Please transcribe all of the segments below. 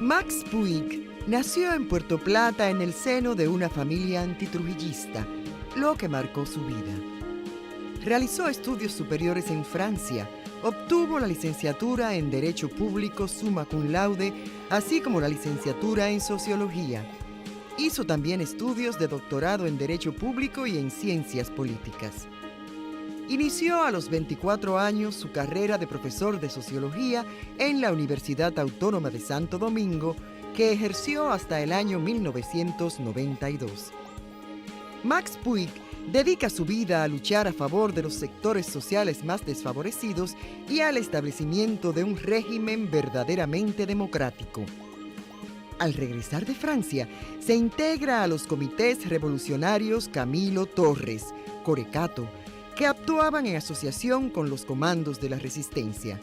Max Puig nació en Puerto Plata en el seno de una familia antitrujillista, lo que marcó su vida. Realizó estudios superiores en Francia, obtuvo la licenciatura en Derecho Público summa cum laude, así como la licenciatura en Sociología. Hizo también estudios de doctorado en Derecho Público y en Ciencias Políticas. Inició a los 24 años su carrera de profesor de Sociología en la Universidad Autónoma de Santo Domingo, que ejerció hasta el año 1992. Max Puig dedica su vida a luchar a favor de los sectores sociales más desfavorecidos y al establecimiento de un régimen verdaderamente democrático. Al regresar de Francia, se integra a los comités revolucionarios Camilo Torres, Corecato, que actuaban en asociación con los comandos de la resistencia.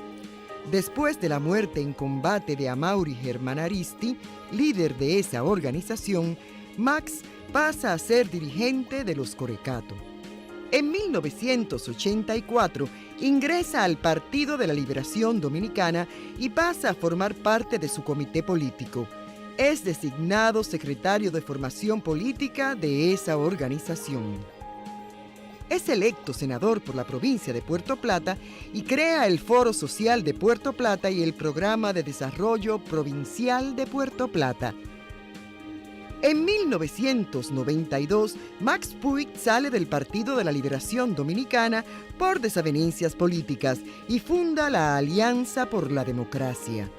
Después de la muerte en combate de Amaury Germán Aristi, líder de esa organización, Max pasa a ser dirigente de los Corecato. En 1984 ingresa al Partido de la Liberación Dominicana y pasa a formar parte de su comité político. Es designado secretario de Formación Política de esa organización. Es electo senador por la provincia de Puerto Plata y crea el Foro Social de Puerto Plata y el Programa de Desarrollo Provincial de Puerto Plata. En 1992, Max Puig sale del Partido de la Liberación Dominicana por desavenencias políticas y funda la Alianza por la Democracia.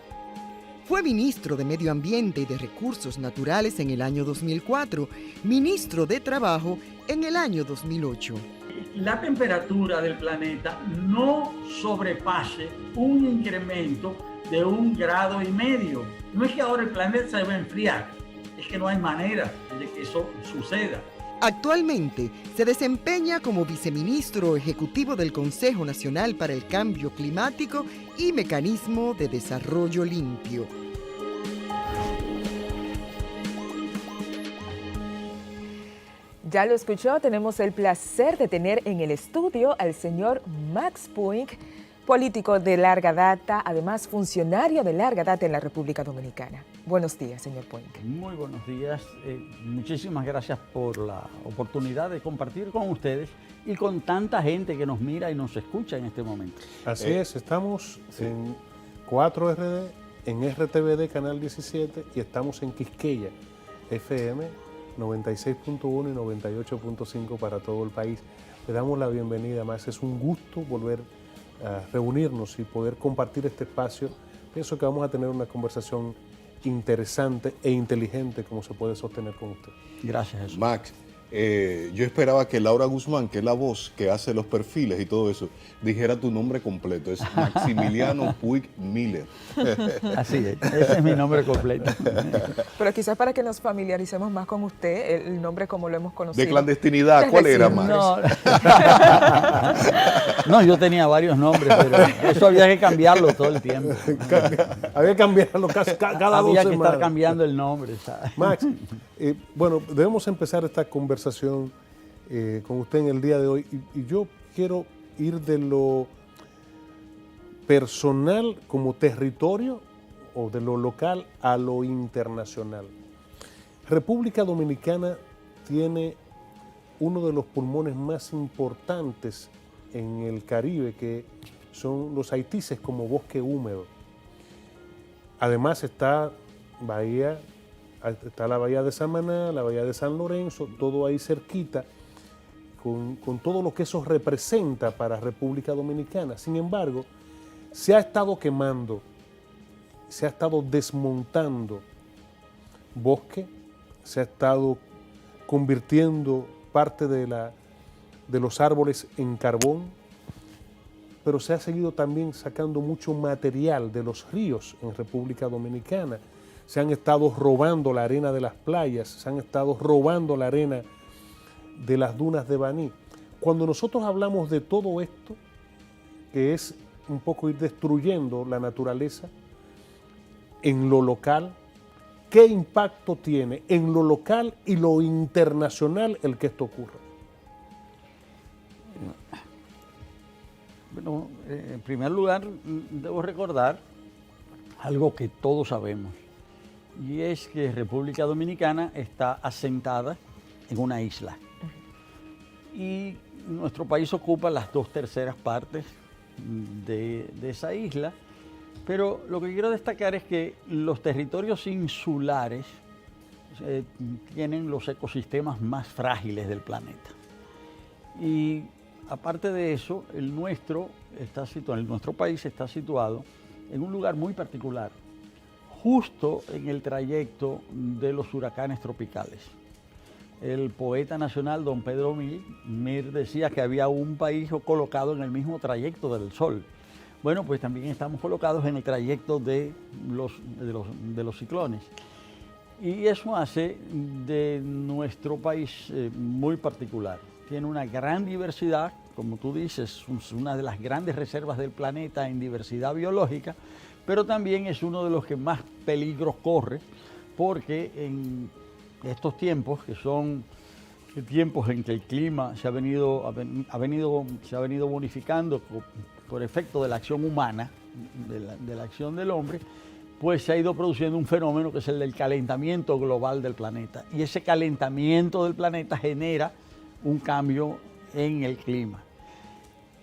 Fue ministro de Medio Ambiente y de Recursos Naturales en el año 2004, ministro de Trabajo en el año 2008. La temperatura del planeta no sobrepase un incremento de 1,5 grados. No es que ahora el planeta se va a enfriar, es que no hay manera de que eso suceda. Actualmente se desempeña como viceministro ejecutivo del Consejo Nacional para el Cambio Climático y Mecanismo de Desarrollo Limpio. Ya lo escuchó, tenemos el placer de tener en el estudio al señor Max Puig, político de larga data, además funcionario de larga data en la República Dominicana. Buenos días, señor Puig. Muy buenos días. Muchísimas gracias por la oportunidad de compartir con ustedes y con tanta gente que nos mira y nos escucha en este momento. Así es, estamos en 4RD, en RTVD Canal 17 y estamos en Quisqueya, FM 96.1 y 98.5 para todo el país. Le damos la bienvenida, Max. Es un gusto volver a reunirnos y poder compartir este espacio. Pienso que vamos a tener una conversación interesante e inteligente como se puede sostener con usted. Gracias, Jesús. Max, yo esperaba que Laura Guzmán, que es la voz que hace los perfiles y todo eso, dijera tu nombre completo. Es Maximiliano Puig Miller. Así es, ese es mi nombre completo. Pero quizás para que nos familiaricemos más con usted, el nombre como lo hemos conocido. De clandestinidad, ¿cuál era, Max? No, yo tenía varios nombres, pero eso había que cambiarlo todo el tiempo. Había que cambiarlo cada 2 semanas. Había que estar cambiando el nombre, ¿sabes? Max, bueno, debemos empezar esta conversación con usted en el día de hoy y yo quiero ir de lo personal como territorio o de lo local a lo internacional. República Dominicana tiene uno de los pulmones más importantes en el Caribe, que son los haitises como bosque húmedo. Además está la bahía de Samaná, la bahía de San Lorenzo, todo ahí cerquita, con todo lo que eso representa para República Dominicana. Sin embargo, se ha estado quemando, se ha estado desmontando bosque, se ha estado convirtiendo parte de los árboles en carbón, pero se ha seguido también sacando mucho material de los ríos en República Dominicana. Se han estado robando la arena de las playas, se han estado robando la arena de las dunas de Baní. Cuando nosotros hablamos de todo esto, que es un poco ir destruyendo la naturaleza en lo local, ¿qué impacto tiene en lo local y lo internacional el que esto ocurra? Bueno, en primer lugar, debo recordar algo que todos sabemos. y es que República Dominicana está asentada en una isla. Y nuestro país ocupa las 2/3 partes de esa isla, pero lo que quiero destacar es que los territorios insulares tienen los ecosistemas más frágiles del planeta. Y aparte de eso, nuestro país está situado en un lugar muy particular, justo en el trayecto de los huracanes tropicales. El poeta nacional don Pedro Mir decía que había un país colocado en el mismo trayecto del Sol. Bueno, pues también estamos colocados en el trayecto de los ciclones. Y eso hace de nuestro país muy particular. Tiene una gran diversidad, como tú dices, es una de las grandes reservas del planeta en diversidad biológica, pero también es uno de los que más peligros corre, porque en estos tiempos, que son tiempos en que el clima se ha venido bonificando por efecto de la acción humana, de la acción del hombre, pues se ha ido produciendo un fenómeno que es el del calentamiento global del planeta. Y ese calentamiento del planeta genera un cambio en el clima.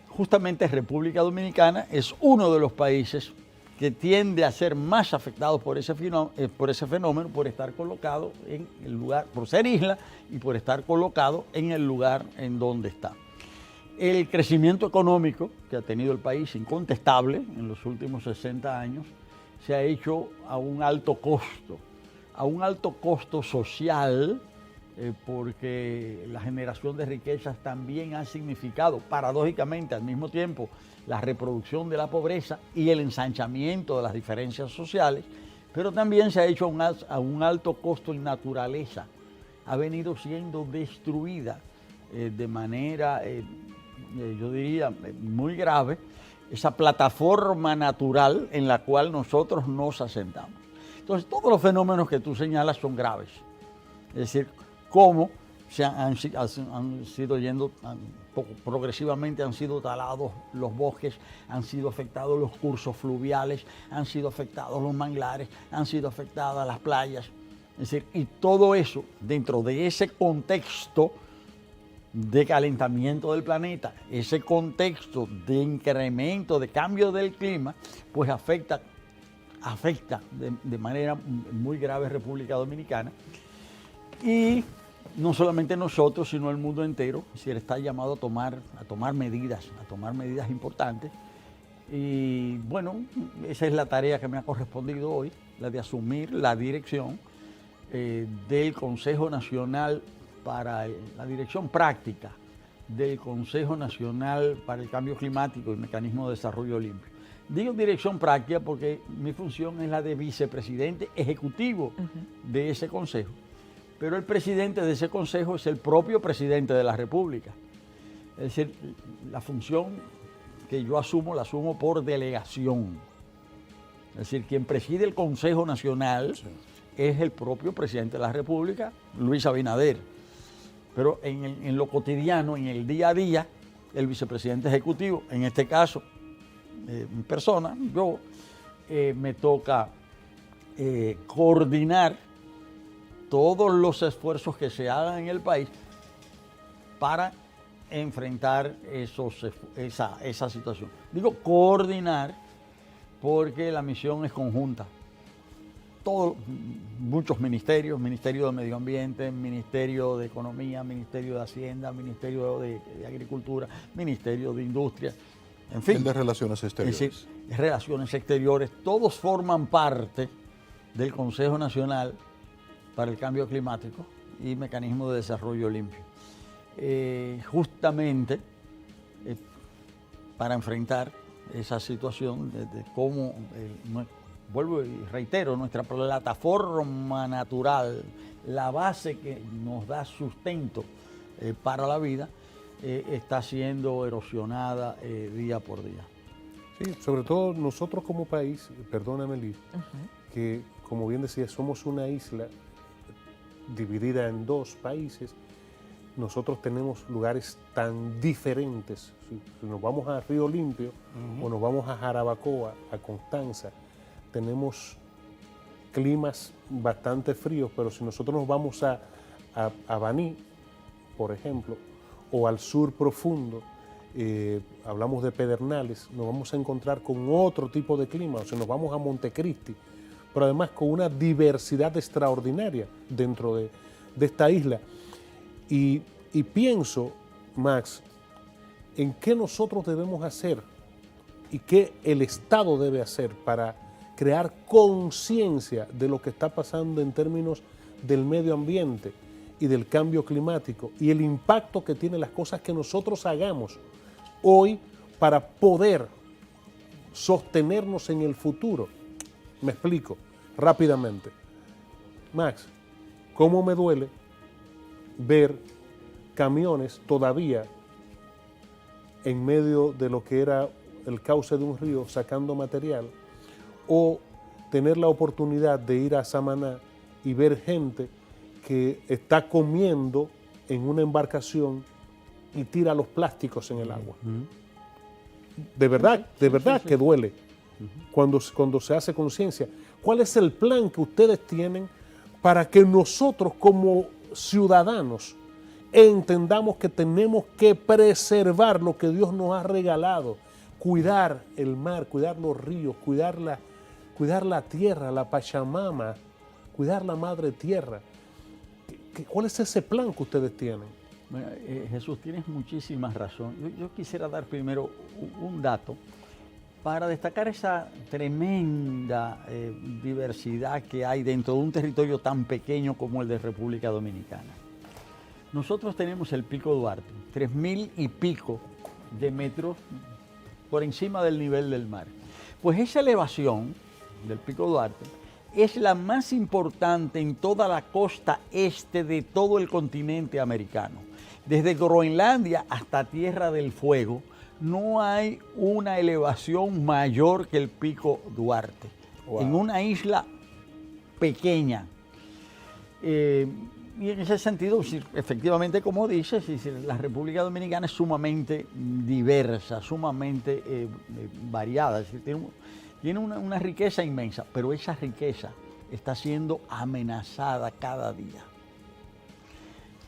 Justamente República Dominicana es uno de los países que tiende a ser más afectados por ese fenómeno, por estar colocado en el lugar, por ser isla y por estar colocado en el lugar en donde está. El crecimiento económico que ha tenido el país, incontestable, en los últimos 60 años, se ha hecho a un alto costo social, porque la generación de riquezas también ha significado, paradójicamente, al mismo tiempo, la reproducción de la pobreza y el ensanchamiento de las diferencias sociales, pero también se ha hecho a un alto costo en naturaleza. Ha venido siendo destruida de manera, yo diría, muy grave, esa plataforma natural en la cual nosotros nos asentamos. Entonces, todos los fenómenos que tú señalas son graves. Es decir, cómo progresivamente han sido talados los bosques, han sido afectados los cursos fluviales, han sido afectados los manglares, han sido afectadas las playas. Es decir, y todo eso dentro de ese contexto de calentamiento del planeta, ese contexto de incremento, de cambio del clima, pues afecta de manera muy grave a República Dominicana. Y no solamente nosotros, sino el mundo entero, es decir, está llamado a tomar medidas importantes. Y bueno, esa es la tarea que me ha correspondido hoy, la de asumir la dirección del Consejo Nacional la dirección práctica del Consejo Nacional para el Cambio Climático y Mecanismo de Desarrollo Limpio. Digo dirección práctica porque mi función es la de vicepresidente ejecutivo de ese consejo, pero el presidente de ese consejo es el propio presidente de la República. Es decir, la función que yo asumo, la asumo por delegación. Es decir, quien preside el Consejo Nacional es el propio presidente de la República, Luis Abinader. Pero en lo cotidiano, en el día a día, el vicepresidente ejecutivo, en este caso, mi persona, yo, me toca coordinar todos los esfuerzos que se hagan en el país para enfrentar esa situación. Digo coordinar porque la misión es conjunta. Muchos ministerios, Ministerio de Medio Ambiente, Ministerio de Economía, Ministerio de Hacienda, Ministerio de Agricultura, Ministerio de Industria, en fin. El de Relaciones Exteriores. Es decir, Relaciones Exteriores, todos forman parte del Consejo Nacional para el Cambio Climático y Mecanismo de Desarrollo Limpio. Justamente para enfrentar esa situación de cómo vuelvo y reitero, nuestra plataforma natural, la base que nos da sustento para la vida, está siendo erosionada día por día. Sí, sobre todo nosotros como país, perdóname Liz, que como bien decía, somos una isla dividida en dos países. Nosotros tenemos lugares tan diferentes. Si nos vamos a Río Limpio o nos vamos a Jarabacoa, a Constanza, tenemos climas bastante fríos, pero si nosotros nos vamos a Baní, por ejemplo, o al sur profundo, hablamos de Pedernales, nos vamos a encontrar con otro tipo de clima, o sea, nos vamos a Montecristi, pero además con una diversidad extraordinaria dentro de esta isla. Y pienso, Max, en qué nosotros debemos hacer y qué el Estado debe hacer para crear conciencia de lo que está pasando en términos del medio ambiente y del cambio climático y el impacto que tienen las cosas que nosotros hagamos hoy para poder sostenernos en el futuro. Me explico rápidamente. Max, ¿cómo me duele ver camiones todavía en medio de lo que era el cauce de un río sacando material, o tener la oportunidad de ir a Samaná y ver gente que está comiendo en una embarcación y tira los plásticos en el agua? De verdad que duele cuando se hace conciencia. ¿Cuál es el plan que ustedes tienen para que nosotros como ciudadanos entendamos que tenemos que preservar lo que Dios nos ha regalado? Cuidar el mar, cuidar los ríos, cuidar la tierra, la Pachamama, cuidar la madre tierra. ¿Cuál es ese plan que ustedes tienen? Bueno, Jesús, tienes muchísima razón. Yo quisiera dar primero un dato para destacar esa tremenda diversidad que hay dentro de un territorio tan pequeño como el de República Dominicana. Nosotros tenemos el Pico Duarte, 3.000 y pico de metros por encima del nivel del mar. Pues esa elevación del Pico Duarte es la más importante en toda la costa este de todo el continente americano. Desde Groenlandia hasta Tierra del Fuego no hay una elevación mayor que el Pico Duarte. Wow. En una isla pequeña. Y en ese sentido, efectivamente, como dices, la República Dominicana es sumamente diversa, sumamente variada. Es decir, tiene una riqueza inmensa, pero esa riqueza está siendo amenazada cada día.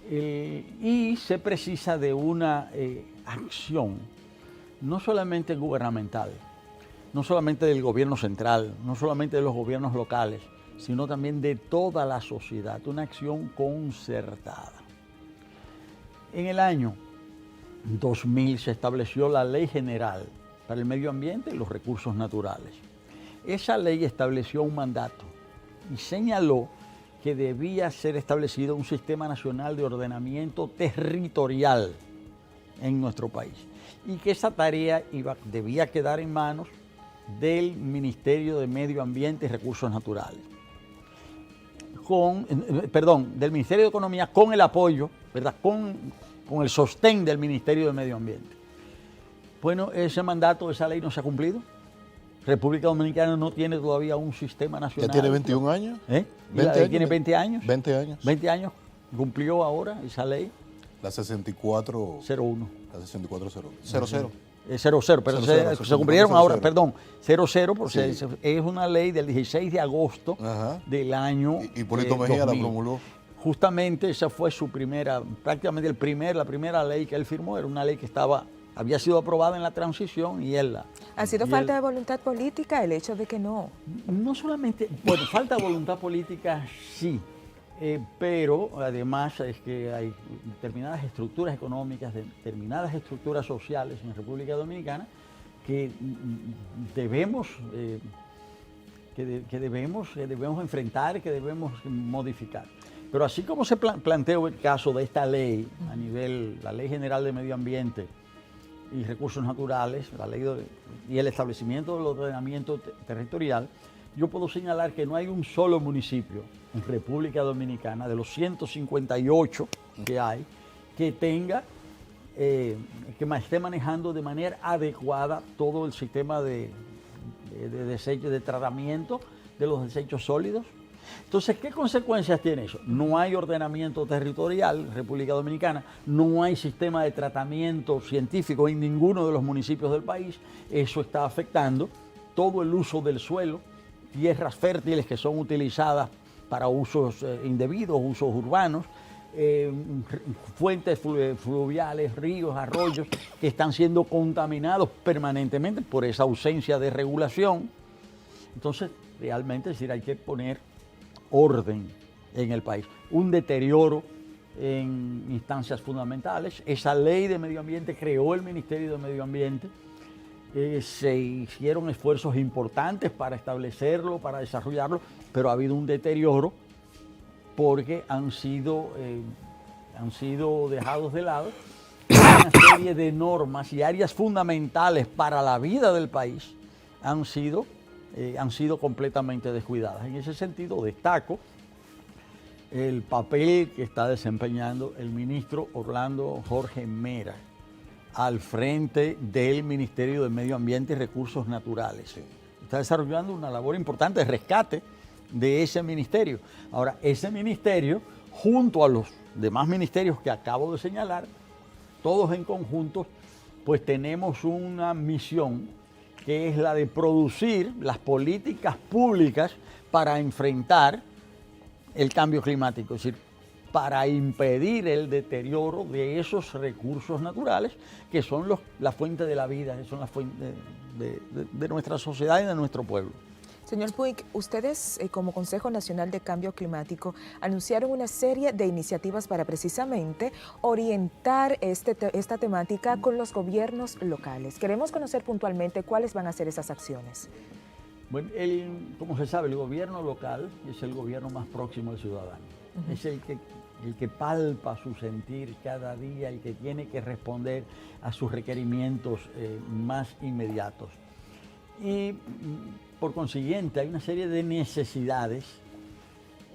Y se precisa de una acción, no solamente gubernamental, no solamente del gobierno central, no solamente de los gobiernos locales, sino también de toda la sociedad, una acción concertada. En el año 2000 se estableció la Ley General para el Medio Ambiente y los Recursos Naturales. Esa ley estableció un mandato y señaló que debía ser establecido un sistema nacional de ordenamiento territorial en nuestro país y que esa tarea debía quedar en manos del Ministerio de Medio Ambiente y Recursos Naturales. Del Ministerio de Economía con el apoyo, ¿verdad? Con el sostén del Ministerio de Medio Ambiente. Bueno, ese mandato, esa ley no se ha cumplido. República Dominicana no tiene todavía un sistema nacional. ¿Ya tiene 21 años? ¿Eh? 20 años. ¿Tiene 20 años? 20 años. 20 años. Cumplió ahora esa ley. La 6401. La 6401. 00. 00, pero se cumplieron ahora, perdón, 00, porque sí, es una ley del 16 de agosto del año Hipólito Mejía 2000. La promulgó. Justamente esa fue su primera, prácticamente la primera ley que él firmó, era una ley que había sido aprobada en la transición y él la... ¿Ha sido falta de voluntad política el hecho de que no? No solamente, bueno, falta de voluntad política sí, pero además es que hay determinadas estructuras económicas, determinadas estructuras sociales en República Dominicana que debemos enfrentar, que debemos modificar. Pero así como se planteó el caso de esta ley a nivel, la Ley General de Medio Ambiente y Recursos Naturales, la ley y el establecimiento del ordenamiento territorial, yo puedo señalar que no hay un solo municipio en República Dominicana, de los 158 que hay, que tenga, que esté manejando de manera adecuada todo el sistema de desechos, de tratamiento de los desechos sólidos. Entonces, ¿qué consecuencias tiene eso? No hay ordenamiento territorial en República Dominicana, no hay sistema de tratamiento científico en ninguno de los municipios del país. Eso está afectando todo el uso del suelo tierras fértiles que son utilizadas para usos indebidos, usos urbanos, fuentes fluviales, ríos, arroyos que están siendo contaminados permanentemente por esa ausencia de regulación. Entonces, realmente, es decir, hay que poner orden en el país. Un deterioro en instancias fundamentales. Esa ley de medio ambiente creó el Ministerio de Medio Ambiente. Se hicieron esfuerzos importantes para establecerlo, para desarrollarlo, pero ha habido un deterioro porque han sido dejados de lado una serie de normas y áreas fundamentales para la vida del país han sido completamente descuidadas. En ese sentido, destaco el papel que está desempeñando el ministro Orlando Jorge Mera al frente del Ministerio de Medio Ambiente y Recursos Naturales. Está desarrollando una labor importante de rescate de ese ministerio. Ahora, ese ministerio, junto a los demás ministerios que acabo de señalar, todos en conjunto, pues tenemos una misión que es la de producir las políticas públicas para enfrentar el cambio climático, es decir, para impedir el deterioro de esos recursos naturales que son la fuente de la vida, que son la fuente de nuestra sociedad y de nuestro pueblo. Señor Puig, ustedes como Consejo Nacional de Cambio Climático anunciaron una serie de iniciativas para precisamente orientar esta temática con los gobiernos locales. Queremos conocer puntualmente cuáles van a ser esas acciones. Bueno, como se sabe, el gobierno local es el gobierno más próximo al ciudadano. Es el que palpa su sentir cada día, el que tiene que responder a sus requerimientos más inmediatos. Y por consiguiente hay una serie de necesidades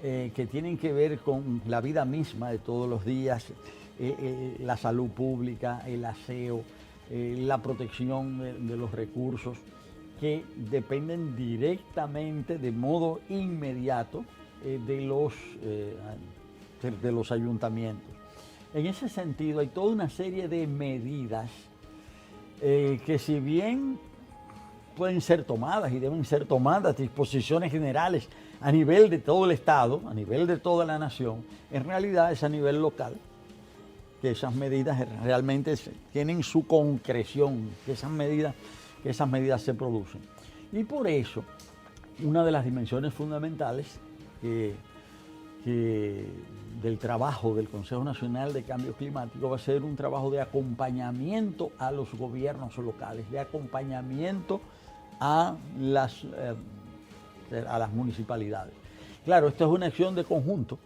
que tienen que ver con la vida misma de todos los días, la salud pública, el aseo, la protección de los recursos, que dependen directamente, de modo inmediato, de los ayuntamientos. En ese sentido, hay toda una serie de medidas que, si bien pueden ser tomadas y deben ser tomadas, disposiciones generales a nivel de todo el Estado, a nivel de toda la nación, en realidad es a nivel local que esas medidas realmente tienen su concreción, que esas medidas se producen. Y por eso, una de las dimensiones fundamentales del trabajo del Consejo Nacional de Cambio Climático va a ser un trabajo de acompañamiento a los gobiernos locales, de acompañamiento a las municipalidades. Claro, esto es una acción de conjunto,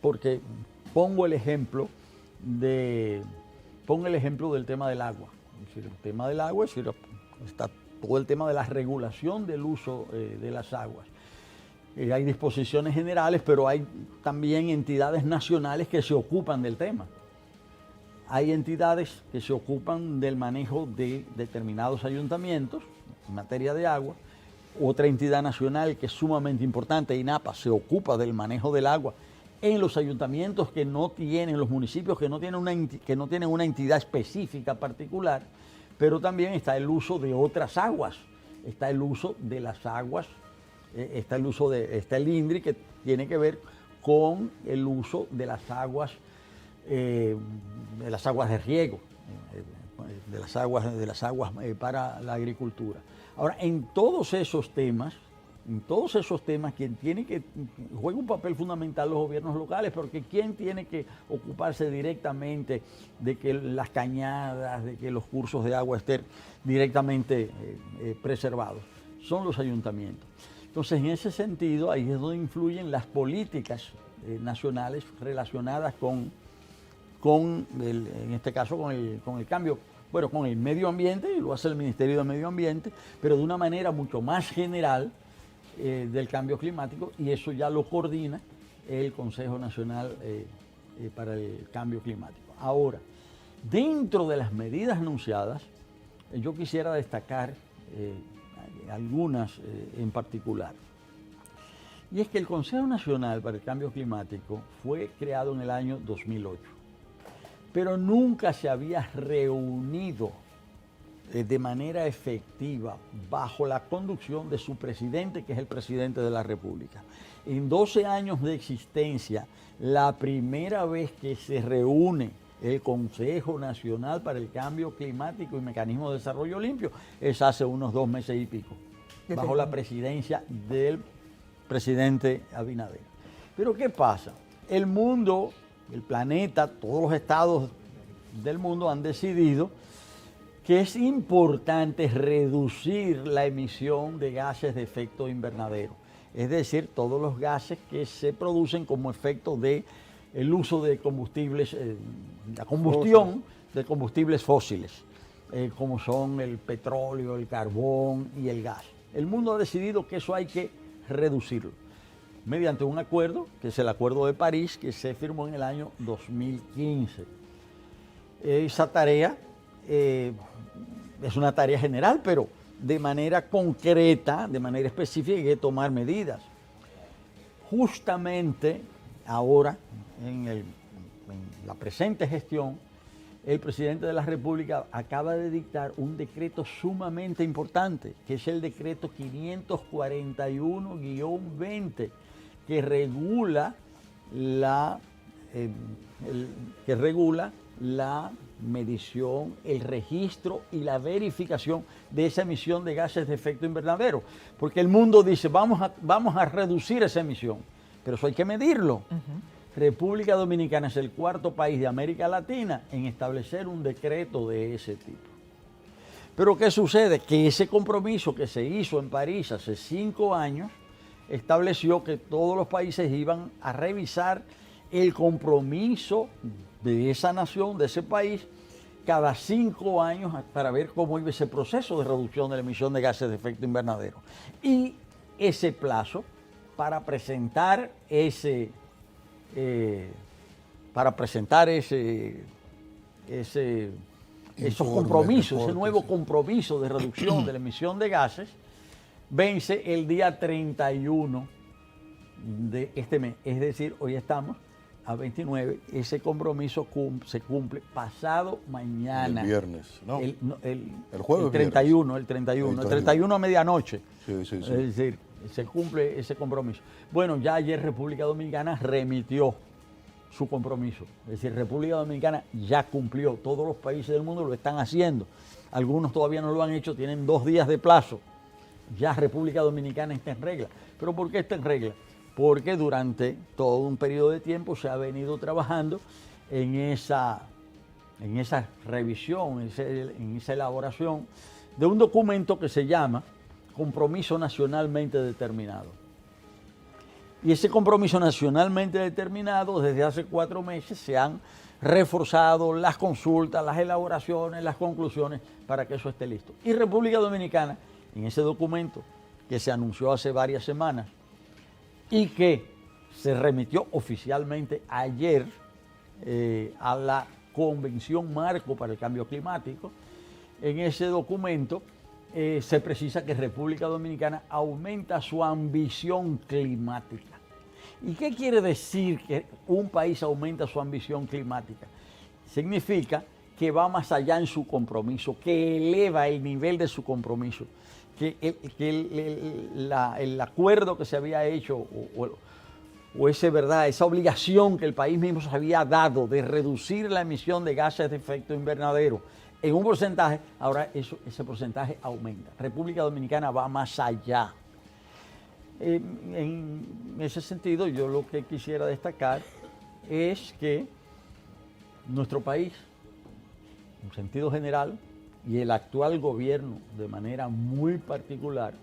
porque pongo el ejemplo del tema del agua. Es decir, el tema del agua, es decir, está todo el tema de la regulación del uso de las aguas. Hay disposiciones generales, pero hay también entidades nacionales que se ocupan del tema. Hay entidades que se ocupan del manejo de determinados ayuntamientos en materia de agua. Otra entidad nacional que es sumamente importante, INAPA, se ocupa del manejo del agua en los ayuntamientos que no tienen, los municipios que no tienen una entidad específica particular, pero también está el uso de otras aguas, está el uso de las aguas, está el INDRI, que tiene que ver con el uso de las aguas de riego, de las aguas para la agricultura. Ahora, en todos esos temas, quien juega un papel fundamental los gobiernos locales, porque quien tiene que ocuparse directamente de que las cañadas, de que los cursos de agua estén directamente preservados, son los ayuntamientos. Entonces, en ese sentido, ahí es donde influyen las políticas nacionales relacionadas en este caso, con el cambio, bueno, con el medio ambiente, y lo hace el Ministerio de Medio Ambiente, pero de una manera mucho más general del cambio climático, y eso ya lo coordina el Consejo Nacional para el Cambio Climático. Ahora, dentro de las medidas anunciadas, yo quisiera destacar algunas en particular. Y es que el Consejo Nacional para el Cambio Climático fue creado en el año 2008, pero nunca se había reunido de manera efectiva bajo la conducción de su presidente, que es el presidente de la República. En 12 años de existencia, la primera vez que se reúne el Consejo Nacional para el Cambio Climático y Mecanismo de Desarrollo Limpio es hace unos 2 meses y pico, bajo la presidencia del presidente Abinader. Pero ¿qué pasa? El mundo, el planeta, todos los estados del mundo han decidido que es importante reducir la emisión de gases de efecto invernadero, es decir, todos los gases que se producen como efecto de el uso de combustibles, la combustión de combustibles fósiles, como son el petróleo, el carbón y el gas. El mundo ha decidido que eso hay que reducirlo mediante un acuerdo, que es el Acuerdo de París, que se firmó en el año 2015. Esa tarea es una tarea general, pero de manera concreta, de manera específica, hay que tomar medidas. Justamente ahora, en la presente gestión, el presidente de la República acaba de dictar un decreto sumamente importante, que es el decreto 541-20, que regula la medición, el registro y la verificación de esa emisión de gases de efecto invernadero. Porque el mundo dice, vamos a reducir esa emisión, pero eso hay que medirlo. República Dominicana es el 4º país de América Latina en establecer un decreto de ese tipo. Pero ¿qué sucede? Que ese compromiso que se hizo en París hace 5 años estableció que todos los países iban a revisar el compromiso de esa nación, de ese país, cada 5 años para ver cómo iba ese proceso de reducción de la emisión de gases de efecto invernadero. Y ese plazo para presentar esos compromisos, ese nuevo compromiso de reducción de la emisión de gases, vence el día 31 de este mes. Es decir, hoy estamos a 29, ese compromiso se cumple pasado mañana. El viernes, ¿no? El jueves. El 31, el 31 a medianoche. Sí. Es decir, se cumple ese compromiso. Bueno, ya ayer República Dominicana remitió su compromiso. Es decir, República Dominicana ya cumplió. Todos los países del mundo lo están haciendo. Algunos todavía no lo han hecho, tienen 2 días de plazo. Ya República Dominicana está en regla. ¿Pero por qué está en regla? Porque durante todo un periodo de tiempo se ha venido trabajando en esa revisión, en esa elaboración de un documento que se llama Compromiso Nacionalmente Determinado. Y ese compromiso nacionalmente determinado, desde hace 4 meses se han reforzado las consultas, las elaboraciones, las conclusiones para que eso esté listo. Y República Dominicana, en ese documento que se anunció hace varias semanas y que se remitió oficialmente ayer a la Convención Marco para el Cambio Climático, en ese documento se precisa que República Dominicana aumenta su ambición climática. ¿Y qué quiere decir que un país aumenta su ambición climática? Significa que va más allá en su compromiso, que eleva el nivel de su compromiso, que el acuerdo que se había hecho o esa obligación que el país mismo se había dado de reducir la emisión de gases de efecto invernadero en un porcentaje, ahora ese porcentaje aumenta. República Dominicana va más allá. En ese sentido, yo lo que quisiera destacar es que nuestro país, en sentido general, y el actual gobierno de manera muy particular,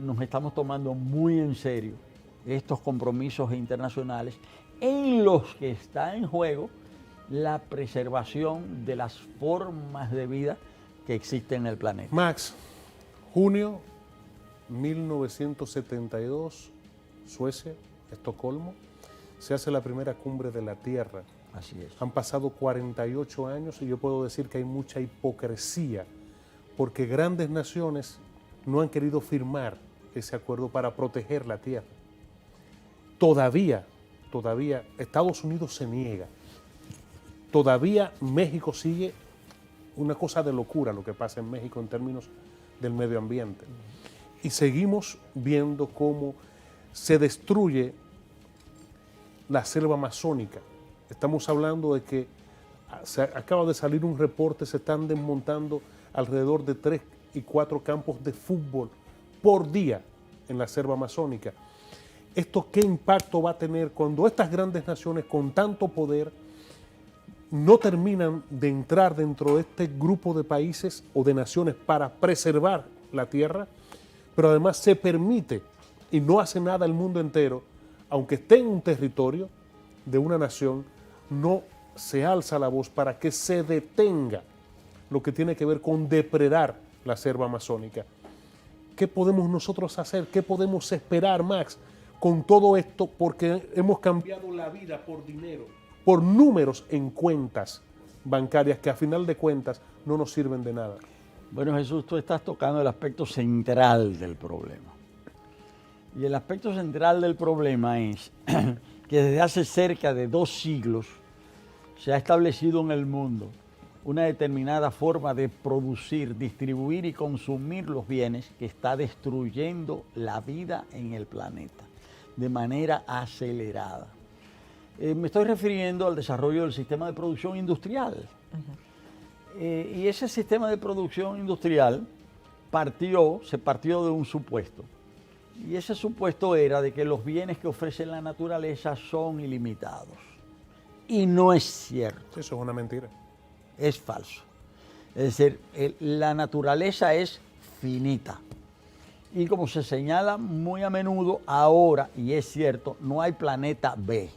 nos estamos tomando muy en serio estos compromisos internacionales en los que está en juego la preservación de las formas de vida que existen en el planeta. Max, junio 1972, Suecia, Estocolmo, se hace la primera cumbre de la Tierra. Así es. Han pasado 48 años y yo puedo decir que hay mucha hipocresía porque grandes naciones no han querido firmar ese acuerdo para proteger la Tierra. Todavía Estados Unidos se niega. Todavía México sigue una cosa de locura lo que pasa en México en términos del medio ambiente. Y seguimos viendo cómo se destruye la selva amazónica. Estamos hablando de que acaba de salir un reporte, se están desmontando alrededor de 3 y 4 campos de fútbol por día en la selva amazónica. ¿Esto qué impacto va a tener cuando estas grandes naciones con tanto poder no terminan de entrar dentro de este grupo de países o de naciones para preservar la tierra, pero además se permite y no hace nada el mundo entero, aunque esté en un territorio de una nación, no se alza la voz para que se detenga lo que tiene que ver con depredar la selva amazónica? ¿Qué podemos nosotros hacer? ¿Qué podemos esperar, Max, con todo esto? Porque hemos cambiado la vida por dinero, por números en cuentas bancarias que a final de cuentas no nos sirven de nada. Bueno, Jesús, tú estás tocando el aspecto central del problema. Y el aspecto central del problema es que desde hace cerca de 2 siglos se ha establecido en el mundo una determinada forma de producir, distribuir y consumir los bienes que está destruyendo la vida en el planeta de manera acelerada. Me estoy refiriendo al desarrollo del sistema de producción industrial. Y ese sistema de producción industrial se partió de un supuesto. Y ese supuesto era de que los bienes que ofrece la naturaleza son ilimitados. Y no es cierto. Eso es una mentira. Es falso. Es decir, la naturaleza es finita. Y como se señala muy a menudo ahora, y es cierto, no hay planeta B.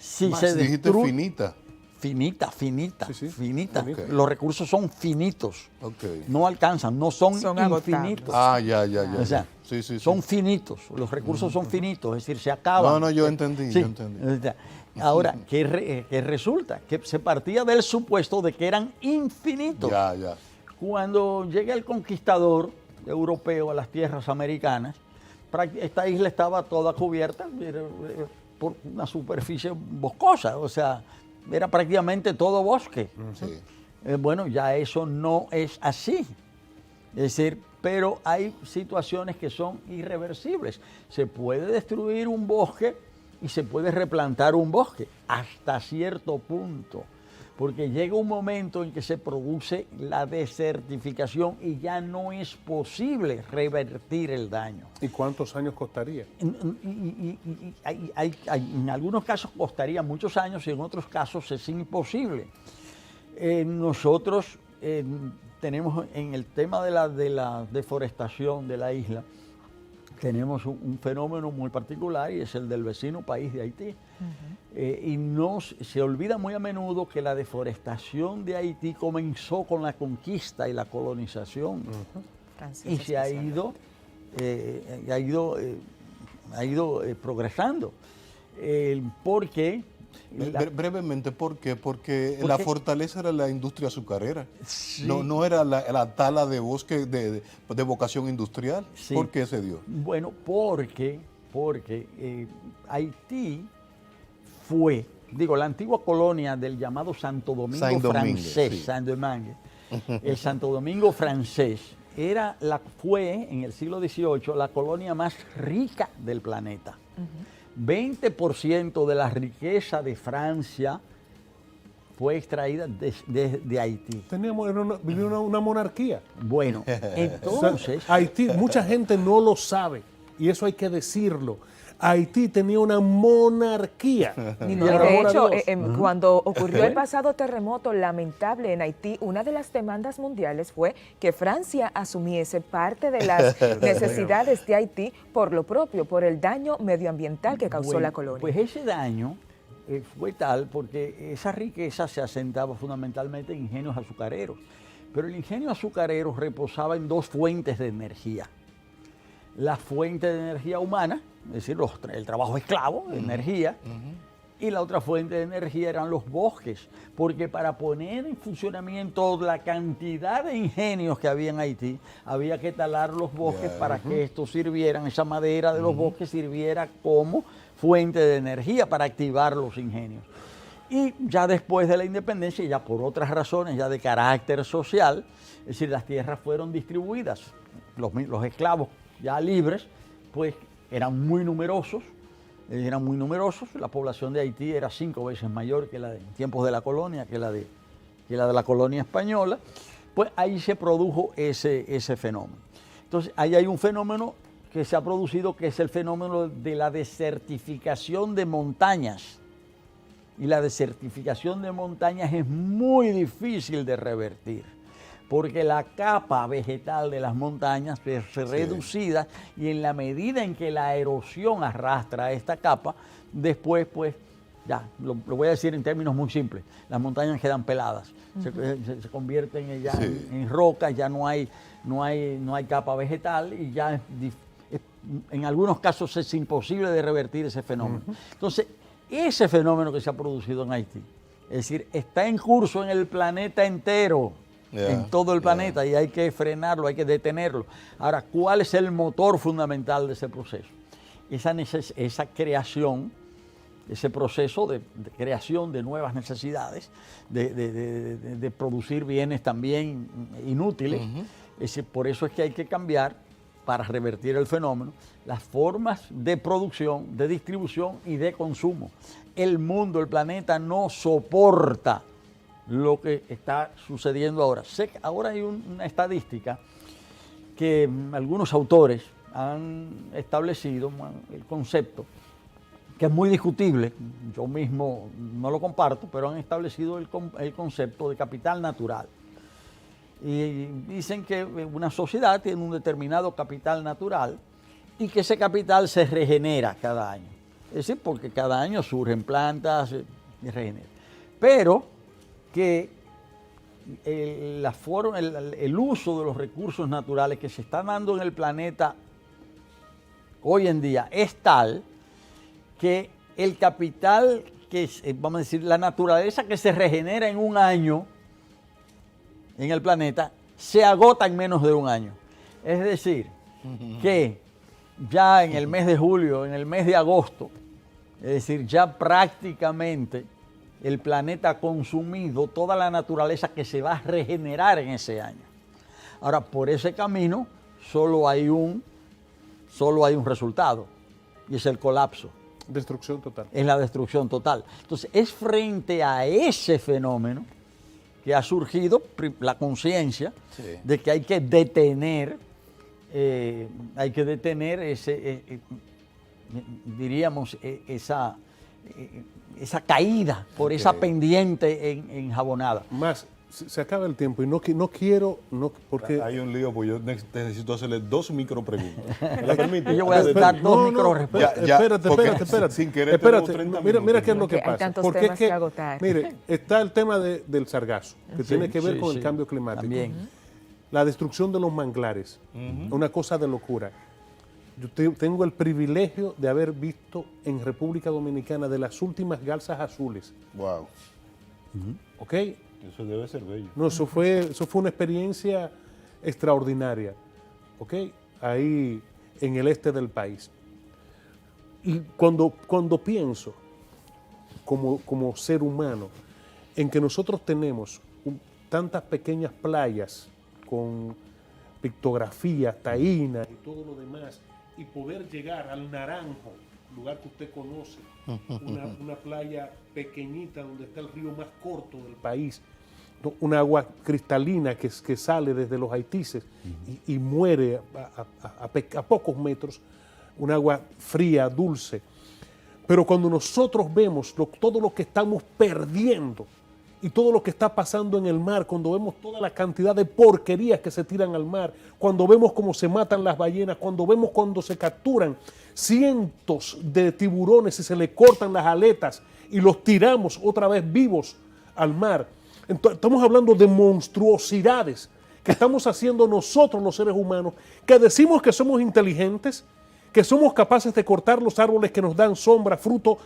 Si Max, se dijiste finita. Finita, Sí, sí, finita. finita. Los recursos son finitos. Okay. No alcanzan, no son agotables. infinitos. Ah, ya. O sea, Sí. son finitos, los recursos son finitos, es decir, se acaban. No, yo entendí, Sí. yo entendí. O sea, ahora, ¿qué resulta? Que se partía del supuesto de que eran infinitos. Ya. Cuando llega el conquistador europeo a las tierras americanas, esta isla estaba toda cubierta por una superficie boscosa, o sea, era prácticamente todo bosque. Sí. Bueno, ya eso no es así. Es decir, pero hay situaciones que son irreversibles. Se puede destruir un bosque y se puede replantar un bosque hasta cierto punto, porque llega un momento en que se produce la desertificación y ya no es posible revertir el daño. ¿Y cuántos años costaría? En algunos casos costaría muchos años y en otros casos es imposible. Nosotros tenemos en el tema de la deforestación de la isla, tenemos un fenómeno muy particular y es el del vecino país de Haití. Y se olvida muy a menudo que la deforestación de Haití comenzó con la conquista y la colonización y se ha ido progresando. Porque Brevemente, ¿por qué? Porque la fortaleza era la industria azucarera. Sí. No era la tala de bosque de vocación industrial. Sí. ¿Por qué se dio? Bueno, porque Haití fue, la antigua colonia del llamado Santo Domingo francés, sí. Saint-Domingue. El Santo Domingo francés fue en el siglo XVIII la colonia más rica del planeta. 20% de la riqueza de Francia fue extraída de Haití. Vivía una monarquía. Bueno, entonces... O sea, Haití, mucha gente no lo sabe, y eso hay que decirlo. Haití tenía una monarquía. Y Por de amor a hecho, Dios. cuando ocurrió el pasado terremoto lamentable en Haití, una de las demandas mundiales fue que Francia asumiese parte de las necesidades de Haití por lo propio, por el daño medioambiental que causó la colonia. Pues ese daño fue tal porque esa riqueza se asentaba fundamentalmente en ingenios azucareros. Pero el ingenio azucarero reposaba en 2 fuentes de energía. La fuente de energía humana, es decir, el trabajo esclavo de energía, y la otra fuente de energía eran los bosques, porque para poner en funcionamiento la cantidad de ingenios que había en Haití, había que talar los bosques para que estos sirvieran, esa madera de los bosques sirviera como fuente de energía para activar los ingenios. Y ya después de la independencia, ya por otras razones, ya de carácter social, es decir, las tierras fueron distribuidas. Los esclavos ya libres, pues eran muy numerosos, la población de Haití era 5 veces mayor que la de en tiempos de la colonia, que la de la colonia española, pues ahí se produjo ese fenómeno. Entonces, ahí hay un fenómeno que se ha producido, que es el fenómeno de la desertificación de montañas. Y la desertificación de montañas es muy difícil de revertir, porque la capa vegetal de las montañas es reducida y en la medida en que la erosión arrastra esta capa, después pues ya, lo voy a decir en términos muy simples, las montañas quedan peladas, se convierten en rocas, ya no hay capa vegetal y ya en algunos casos es imposible de revertir ese fenómeno. Entonces, ese fenómeno que se ha producido en Haití, es decir, está en curso en el planeta entero, en todo el planeta, y hay que frenarlo, hay que detenerlo. Ahora, ¿cuál es el motor fundamental de ese proceso? Esa creación, ese proceso de creación de nuevas necesidades, de producir bienes también inútiles. Por eso es que hay que cambiar, para revertir el fenómeno, las formas de producción, de distribución y de consumo. El mundo, el planeta no soporta lo que está sucediendo ahora. Ahora hay una estadística que algunos autores han establecido, el concepto, que es muy discutible, yo mismo no lo comparto, pero han establecido el concepto de capital natural. Y dicen que una sociedad tiene un determinado capital natural y que ese capital se regenera cada año. Es decir, porque cada año surgen plantas y regenera. Pero que el uso de los recursos naturales que se está dando en el planeta hoy en día es tal que el capital que es, vamos a decir, la naturaleza que se regenera en un año en el planeta se agota en menos de un año. Es decir, que ya en el mes de julio, en el mes de agosto, es decir, ya prácticamente el planeta ha consumido toda la naturaleza que se va a regenerar en ese año. Ahora, por ese camino solo hay un resultado, y es el colapso. Destrucción total. Es la destrucción total. Entonces, es frente a ese fenómeno que ha surgido la conciencia de que hay que detener esa caída por esa pendiente enjabonada. Más, se acaba el tiempo y no quiero, porque... Hay un lío, pues yo necesito hacerle 2 micropreguntas. ¿Me la permite? Yo voy a dar 2 microrespuestas. Espérate. Sin querer Espérate, 30 mira minutos. qué es lo que Hay pasa. tantos Porque temas es que, que agotar. mire, está el tema del sargazo, que tiene que ver con el cambio climático. También. La destrucción de los manglares, una cosa de locura. Yo tengo el privilegio de haber visto en República Dominicana de las últimas garzas azules. Wow. ¿Ok? Eso debe ser bello. No, eso fue una experiencia extraordinaria, ¿ok? Ahí en el este del país. Y cuando pienso como ser humano en que nosotros tenemos tantas pequeñas playas con pictografía, taína y todo lo demás, y poder llegar al Naranjo, lugar que usted conoce, una playa pequeñita donde está el río más corto del país, un agua cristalina que sale desde los Haitises y muere a pocos metros, un agua fría, dulce. Pero cuando nosotros vemos todo lo que estamos perdiendo y todo lo que está pasando en el mar, cuando vemos toda la cantidad de porquerías que se tiran al mar, cuando vemos cómo se matan las ballenas, cuando se capturan cientos de tiburones y se le cortan las aletas y los tiramos otra vez vivos al mar. Entonces, estamos hablando de monstruosidades que estamos haciendo nosotros los seres humanos, que decimos que somos inteligentes, que somos capaces de cortar los árboles que nos dan sombra, fruto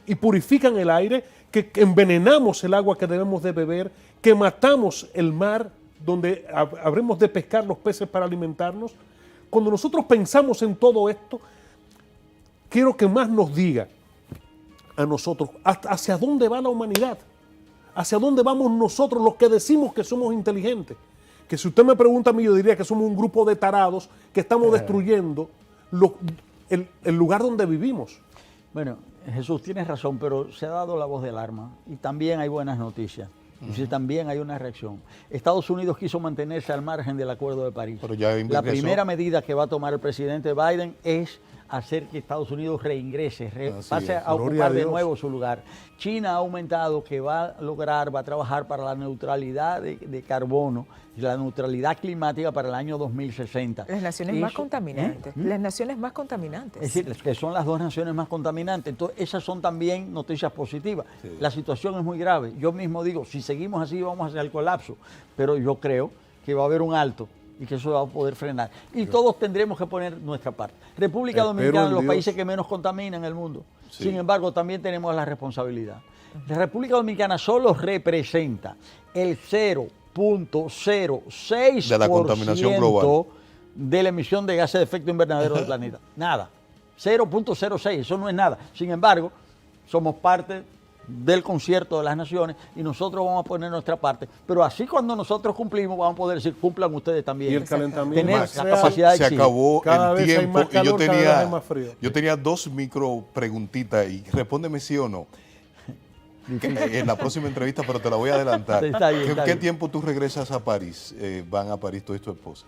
y purifican el aire, que envenenamos el agua que debemos de beber, que matamos el mar donde habremos de pescar los peces para alimentarnos. Cuando nosotros pensamos en todo esto, quiero que más nos diga a nosotros, hacia dónde va la humanidad, hacia dónde vamos nosotros los que decimos que somos inteligentes. Que si usted me pregunta a mí, yo diría que somos un grupo de tarados que estamos destruyendo el lugar donde vivimos. Bueno, Jesús, tienes razón, pero se ha dado la voz de alarma y también hay buenas noticias. Y también hay una reacción. Estados Unidos quiso mantenerse al margen del Acuerdo de París. Pero ya la primera medida que va a tomar el presidente Biden es hacer que Estados Unidos reingrese, pase a ocupar de nuevo su lugar. China ha aumentado que va a trabajar para la neutralidad de carbono y la neutralidad climática para el año 2060. Las naciones más contaminantes. Las naciones más contaminantes. Es decir, que son las dos naciones más contaminantes. Entonces, esas son también noticias positivas. Sí. La situación es muy grave. Yo mismo digo, si seguimos así vamos hacia el colapso. Pero yo creo que va a haber un alto y que eso va a poder frenar. Y todos tendremos que poner nuestra parte. República Dominicana, los países que menos contaminan en el mundo. Sí. Sin embargo, también tenemos la responsabilidad. La República Dominicana solo representa el 0.06% de la contaminación global, de la emisión de gases de efecto invernadero del planeta. Nada. 0.06, eso no es nada. Sin embargo, somos parte del concierto de las naciones y nosotros vamos a poner nuestra parte, pero así cuando nosotros cumplimos vamos a poder decir cumplan ustedes también. Y el calentamiento tener la capacidad de se acabó cada el tiempo hay más calor, y yo yo tenía dos micro preguntitas y respóndeme sí o no. En la próxima entrevista, pero te la voy a adelantar. Sí, está bien, ¿Qué tiempo tú regresas a París? ¿Van a París tú y tu esposa?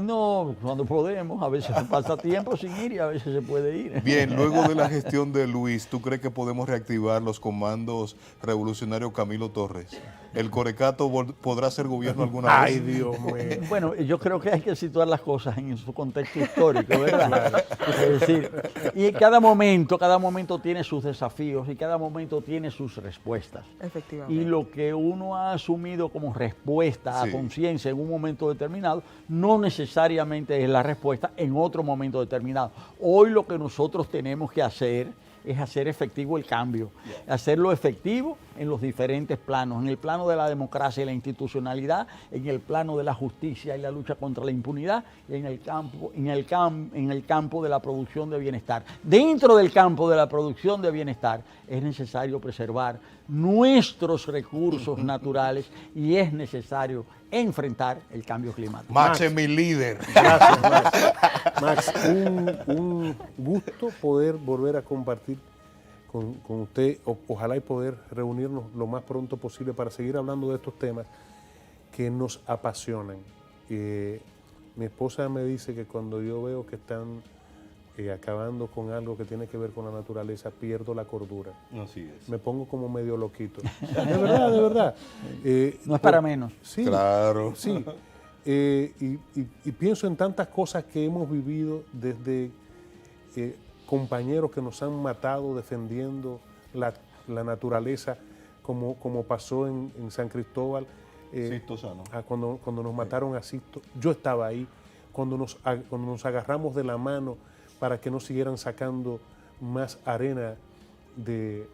No, cuando podemos, a veces se pasa tiempo sin ir y a veces se puede ir. Bien, luego de la gestión de Luis, ¿tú crees que podemos reactivar los comandos revolucionarios Camilo Torres? ¿El Corecato podrá ser gobierno alguna vez? Ay, Dios mío. Bueno, yo creo que hay que situar las cosas en su contexto histórico, ¿verdad? Es decir, y cada momento tiene sus desafíos y cada momento tiene sus respuestas. Efectivamente. Y lo que uno ha asumido como respuesta a conciencia en un momento determinado, no necesariamente es la respuesta en otro momento determinado. Hoy lo que nosotros tenemos que hacer es hacer efectivo el cambio, hacerlo efectivo en los diferentes planos, en el plano de la democracia y la institucionalidad, en el plano de la justicia y la lucha contra la impunidad, y en el campo de la producción de bienestar. Dentro del campo de la producción de bienestar es necesario preservar nuestros recursos naturales y es necesario enfrentar el cambio climático. Max es mi líder. Gracias, Max. Un gusto poder volver a compartir con usted. Ojalá y poder reunirnos lo más pronto posible para seguir hablando de estos temas que nos apasionan. Mi esposa me dice que cuando yo veo que están acabando con algo que tiene que ver con la naturaleza, pierdo la cordura. Así es. Me pongo como medio loquito. De verdad, de verdad. No es para menos. Sí, claro. Sí. Y pienso en tantas cosas que hemos vivido desde compañeros que nos han matado defendiendo la naturaleza, como pasó en San Cristóbal. Sisto Sano. Cuando nos mataron a Sisto. Yo estaba ahí. Cuando nos agarramos de la mano para que no siguieran sacando más arena de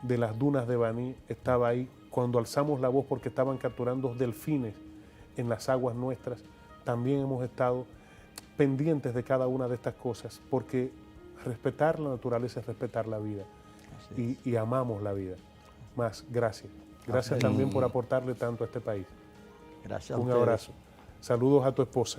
las dunas de Baní, estaba ahí. Cuando alzamos la voz porque estaban capturando delfines en las aguas nuestras, también hemos estado pendientes de cada una de estas cosas, porque respetar la naturaleza es respetar la vida y amamos la vida. Más, gracias. Gracias también por aportarle tanto a este país. Gracias. Un abrazo. Saludos a tu esposa.